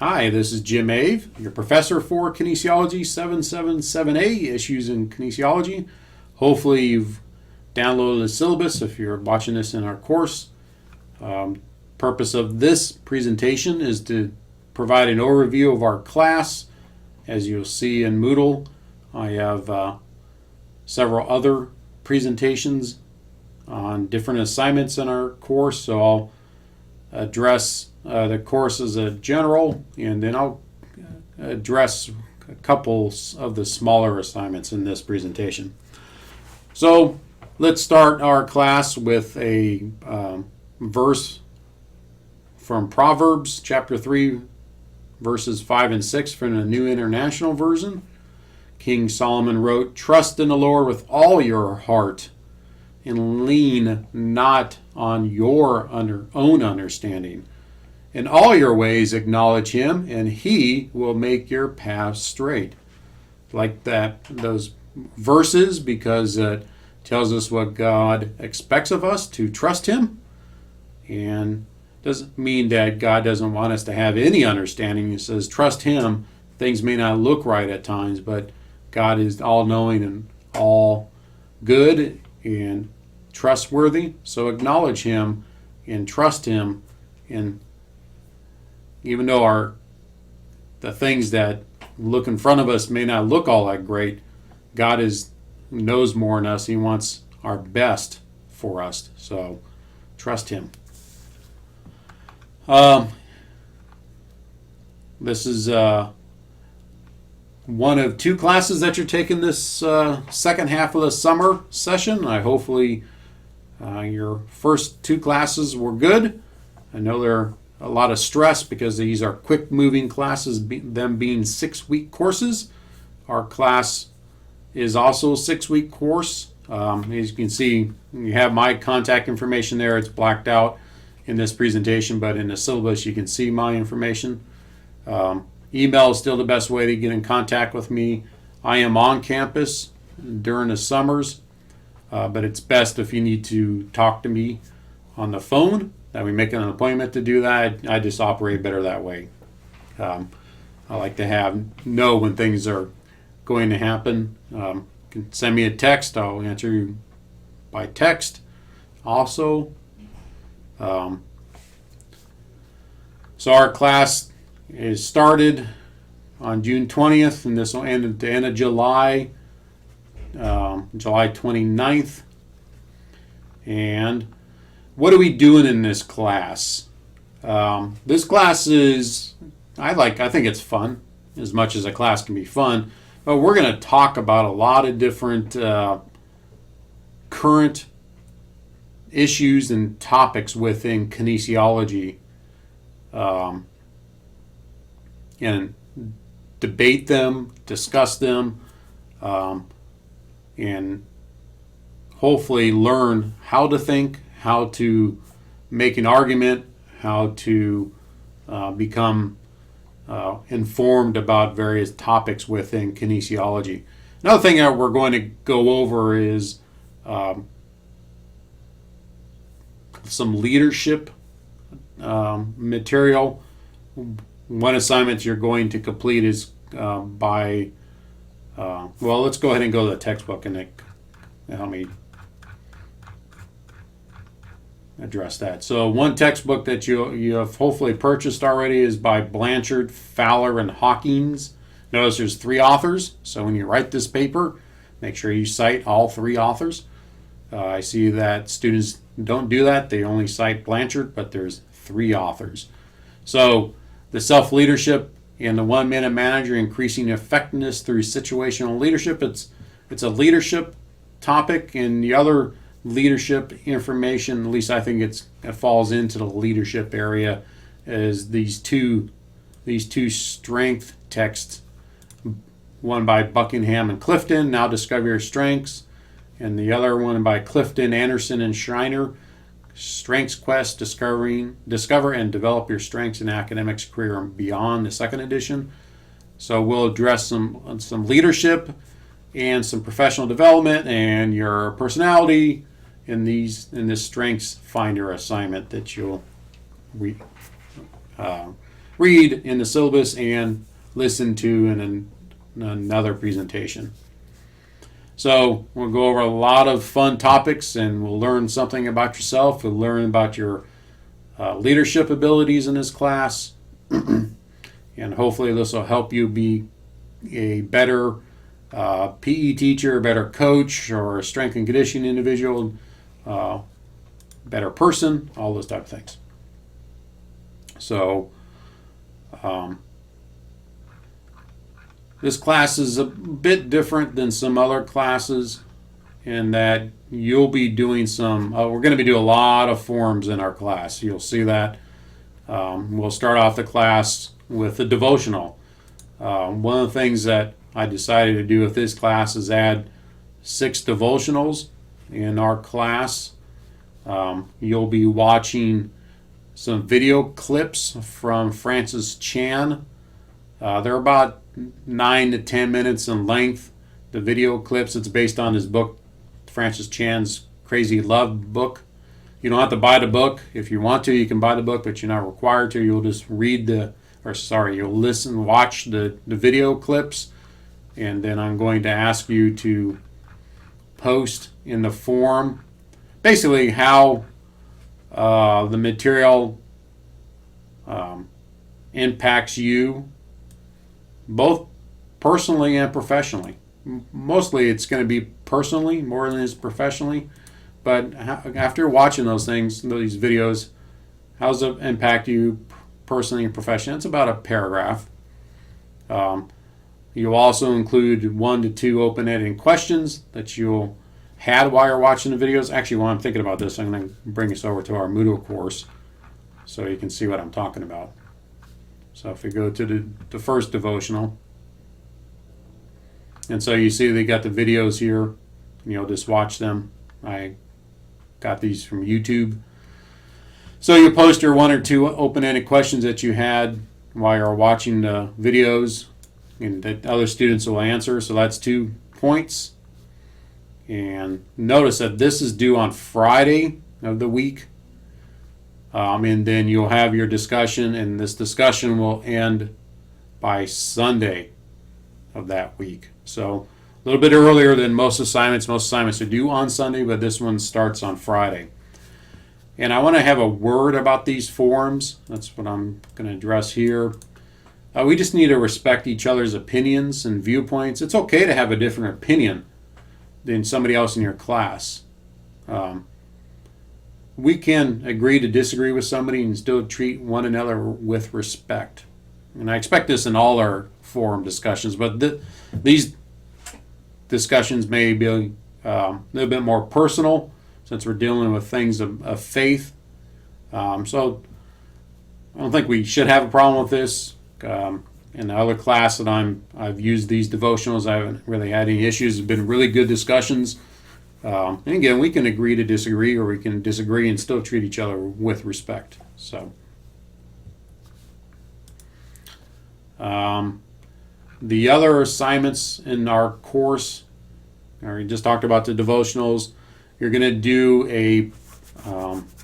Hi, this is Jim Ave, your professor for Kinesiology 777A, Issues in Kinesiology. Hopefully you've downloaded the syllabus if you're watching this in our course. Purpose of this presentation is to provide an overview of our class. As you'll see in Moodle, I have several other presentations on different assignments in our course, so I'll address the course as a general, and then I'll address a couple of the smaller assignments in this presentation. So let's start our class with a verse from Proverbs Chapter 3, verses 5 and 6 from the New International Version. King Solomon wrote, "Trust in the Lord with all your heart, and lean not on your own understanding. In all your ways acknowledge him, and he will make your paths straight." Like those verses, because it tells us what God expects of us, to trust him. And doesn't mean that God doesn't want us to have any understanding. He says trust him. Things may not look right at times, but God is all-knowing and all good and trustworthy. So acknowledge him and trust him. And even though the things that look in front of us may not look all that great, God knows more than us. He wants our best for us. So trust him. This is one of two classes that you're taking this second half of the summer session. Hopefully your first two classes were good. I know there are a lot of stress because these are quick moving classes, them being 6-week courses. Our class is also a 6-week course. As you can see, you have my contact information there. It's blacked out in this presentation, but in the syllabus you can see my information. Email is still the best way to get in contact with me. I am on campus during the summers, but it's best if you need to talk to me on the phone, that we make an appointment to do that. I just operate better that way. I like to know when things are going to happen. You can send me a text. I'll answer you by text also. So our class is started on June 20th, and this will end at the end of July, July 29th. And what are we doing in this class? This class is, I think it's fun, as much as a class can be fun, but we're going to talk about a lot of different current issues and topics within kinesiology, and debate them, discuss them, and hopefully learn how to think, how to make an argument, how to become informed about various topics within kinesiology. Another thing that we're going to go over is some leadership material. One assignment you're going to complete is let's go ahead and go to the textbook and help me address that. So one textbook that you have hopefully purchased already is by Blanchard, Fowler, and Hawkins. Notice there's 3 authors, so when you write this paper, make sure you cite all 3 authors. I see that students don't do that. They only cite Blanchard, but there's 3 authors. So the self-leadership and the 1-minute manager, increasing effectiveness through situational leadership. It's a leadership topic, and the other leadership information, at least I think it falls into the leadership area, is these two strength texts, one by Buckingham and Clifton, Now Discover Your Strengths, and the other one by Clifton, Anderson, and Schreiner, Strengths Quest, Discover and Develop Your Strengths in Academics, Career, and Beyond, the 2nd edition. So we'll address some leadership and some professional development and your personality in this Strengths Finder assignment that you'll read in the syllabus and listen to in another presentation. So we'll go over a lot of fun topics, and we'll learn something about yourself. We'll learn about your leadership abilities in this class, and hopefully this will help you be a better PE teacher, a better coach, or a strength and conditioning individual, better person, all those type of things. So this class is a bit different than some other classes in that you'll be doing some, we're going to be doing a lot of forms in our class. You'll see that. We'll start off the class with a devotional. One of the things that I decided to do with this class is add 6 devotionals in our class. You'll be watching some video clips from Francis Chan. They're about 9 to 10 minutes in length. The video clips, it's based on his book, Francis Chan's Crazy Love book. You don't have to buy the book. If you want to, you can buy the book, but you're not required to. You'll just you'll listen, watch the video clips, and then I'm going to ask you to post in the forum basically how the material impacts you both personally and professionally. Mostly it's going to be personally more than it is professionally, but after watching those videos, how does it impact you personally and professionally? It's about a paragraph. You'll also include 1 to 2 open-ended questions that you'll had while you're watching the videos. Actually, while I'm thinking about this, I'm going to bring us over to our Moodle course so you can see what I'm talking about. So if we go to the first devotional, and so you see they got the videos here, and you'll just watch them. I got these from YouTube. So you post your 1 or 2 open-ended questions that you had while you're watching the videos, and that other students will answer. So that's 2 points. And notice that this is due on Friday of the week. And then you'll have your discussion, and this discussion will end by Sunday of that week. So a little bit earlier than most assignments. Most assignments are due on Sunday, but this one starts on Friday. And I want to have a word about these forums. That's what I'm going to address here. We just need to respect each other's opinions and viewpoints. It's okay to have a different opinion than somebody else in your class. We can agree to disagree with somebody and still treat one another with respect. And I expect this in all our forum discussions, but these discussions may be a little bit more personal since we're dealing with things of faith. So I don't think we should have a problem with this. In the other class that I've used these devotionals, I haven't really had any issues. It's been really good discussions. And again, we can agree to disagree, or we can disagree and still treat each other with respect. So, the other assignments in our course, we just talked about the devotionals. You're going to do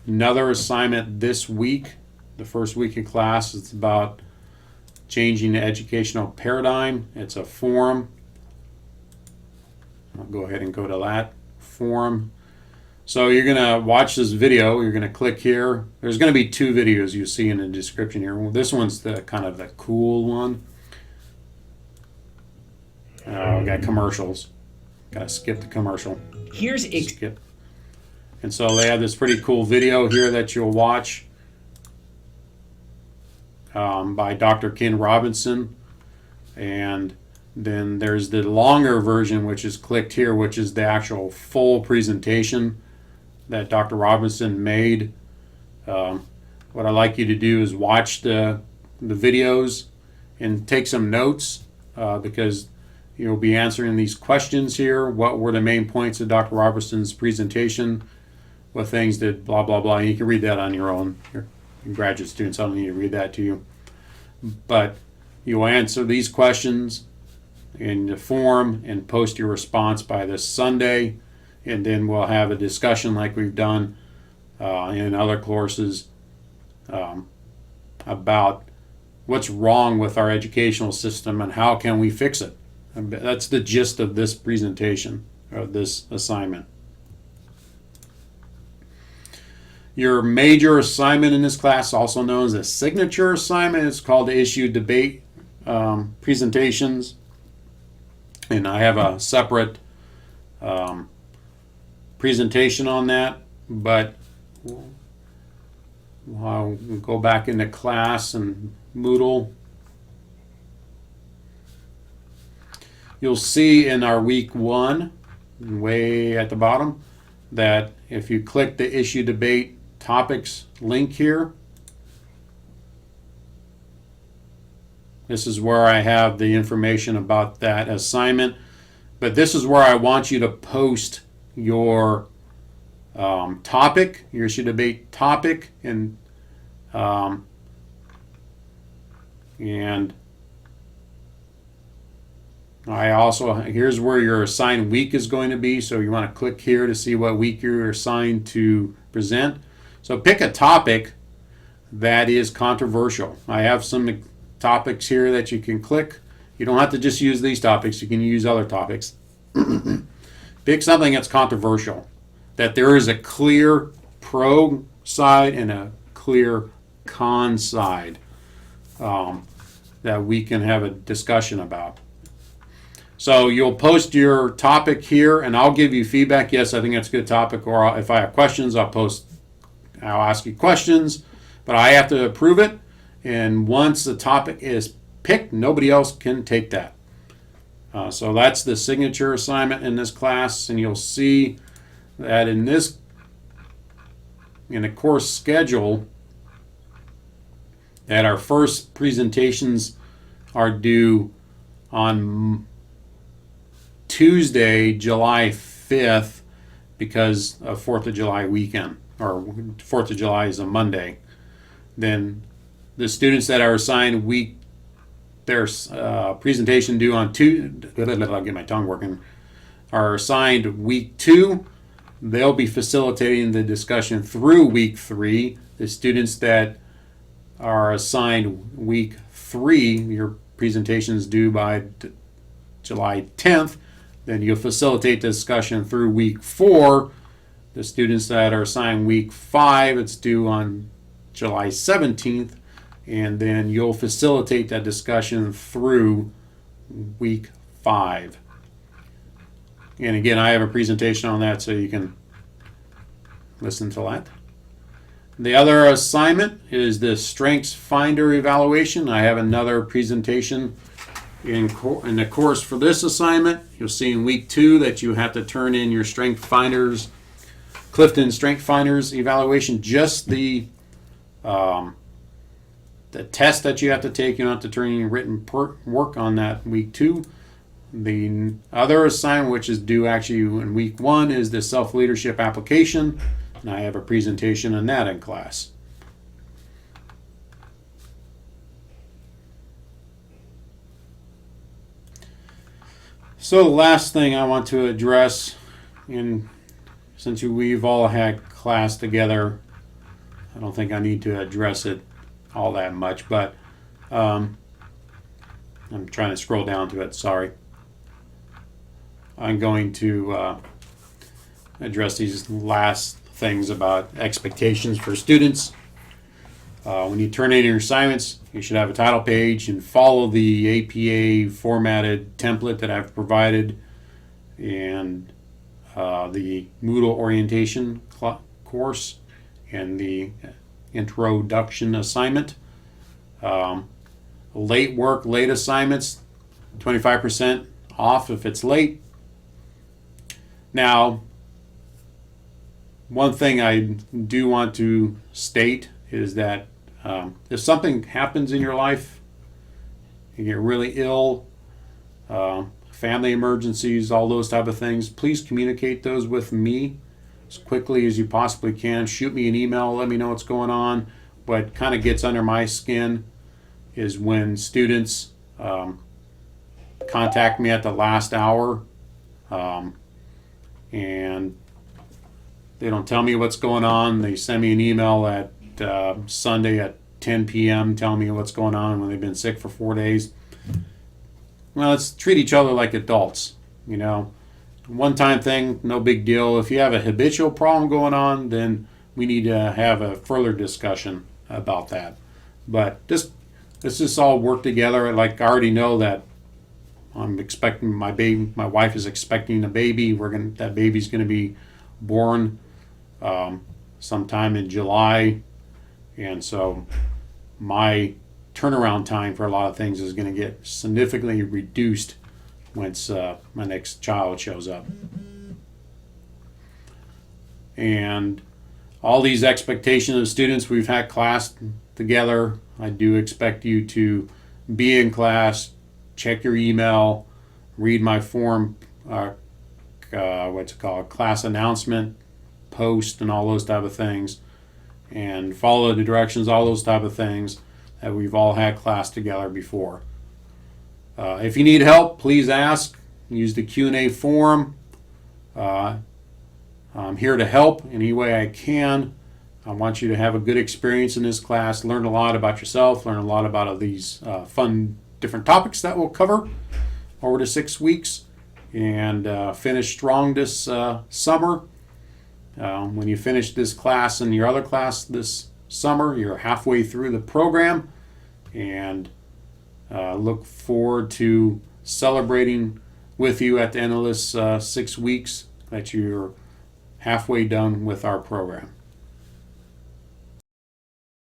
another assignment this week. The first week of class, it's about changing the educational paradigm. It's a forum. I'll go ahead and go to that forum. So you're going to watch this video. You're going to click here. There's going to be 2 videos you see in the description here. Well, this one's the kind of the cool one. We got commercials. Got to skip the commercial. Skip. And so they have this pretty cool video here that you'll watch by Dr. Ken Robinson. And then there's the longer version, which is clicked here, which is the actual full presentation that Dr. Robinson made. What I'd like you to do is watch the videos and take some notes because you'll be answering these questions here. What were the main points of Dr. Robinson's presentation? What things did blah, blah, blah. And you can read that on your own. Your graduate students, I don't need to read that to you. But you'll answer these questions in the forum and post your response by this Sunday. And then we'll have a discussion like we've done in other courses about what's wrong with our educational system and how can we fix it. And that's the gist of this presentation, or this assignment. Your major assignment in this class, also known as a signature assignment, is called the issue debate presentations. And I have a separate presentation on that, but I'll go back into class and Moodle. You'll see in our week 1, way at the bottom, that if you click the issue debate topics link here, this is where I have the information about that assignment. But this is where I want you to post your topic, your issue debate topic, and I also, here's where your assigned week is going to be. So you want to click here to see what week you're assigned to present. So pick a topic that is controversial. I have some topics here that you can click. You don't have to just use these topics. You can use other topics. Pick something that's controversial, that there is a clear pro side and a clear con side that we can have a discussion about. So you'll post your topic here, and I'll give you feedback. Yes, I think that's a good topic. Or if I have questions, I'll ask you questions, but I have to approve it. And once the topic is picked, nobody else can take that. So that's the signature assignment in this class, and you'll see that in the course schedule, that our first presentations are due on Tuesday, July 5th, because of 4th of July weekend, or 4th of July is a Monday. Then the students that are assigned their presentation due on I'll get my tongue working, are assigned week 2. They'll be facilitating the discussion through week 3. The students that are assigned week 3, your presentation is due by July 10th. Then you'll facilitate the discussion through week 4. The students that are assigned week 5, it's due on July 17th. And then you'll facilitate that discussion through week 5. And again, I have a presentation on that, so you can listen to that. The other assignment is the Strengths Finder evaluation. I have another presentation in the course for this assignment. You'll see in week 2 that you have to turn in your Strength Finders, Clifton Strength Finders evaluation, just the test that you have to take. You don't have to turn in your written work on that week 2. The other assignment, which is due actually in week 1, is the self-leadership application, and I have a presentation on that in class. So the last thing I want to address, and since we've all had class together, I don't think I need to address it all that much, but I'm trying to scroll down to it, sorry. I'm going to address these last things about expectations for students. When you turn in your assignments, you should have a title page and follow the APA formatted template that I've provided, and the Moodle orientation course and the introduction assignment. Late work, late assignments, 25% off if it's late. Now, one thing I do want to state is that if something happens in your life, you get really ill, family emergencies, all those type of things, please communicate those with me as quickly as you possibly can. Shoot me an email, let me know what's going on. What kind of gets under my skin is when students contact me at the last hour and they don't tell me what's going on. They send me an email at Sunday at 10 p.m. telling me what's going on when they've been sick for 4 days. Well, let's treat each other like adults. One-time thing, no big deal. If you have a habitual problem going on, then we need to have a further discussion about that. But let's just all work together. Like, I already know that I'm expecting my baby. My wife is expecting a baby. That baby's gonna be born sometime in July, and so my turnaround time for a lot of things is going to get significantly reduced once my next child shows up. And all these expectations of students, we've had class together. I do expect you to be in class, check your email, read my form, class announcement, post, and all those type of things, and follow the directions, all those type of things that we've all had class together before. If you need help, please ask. Use the Q&A form. I'm here to help any way I can. I want you to have a good experience in this class, learn a lot about yourself, learn a lot about these fun different topics that we'll cover over the 6 weeks, and finish strong this summer. When you finish this class and your other class this summer, you're halfway through the program, and look forward to celebrating with you at the end of this 6 weeks that you're halfway done with our program.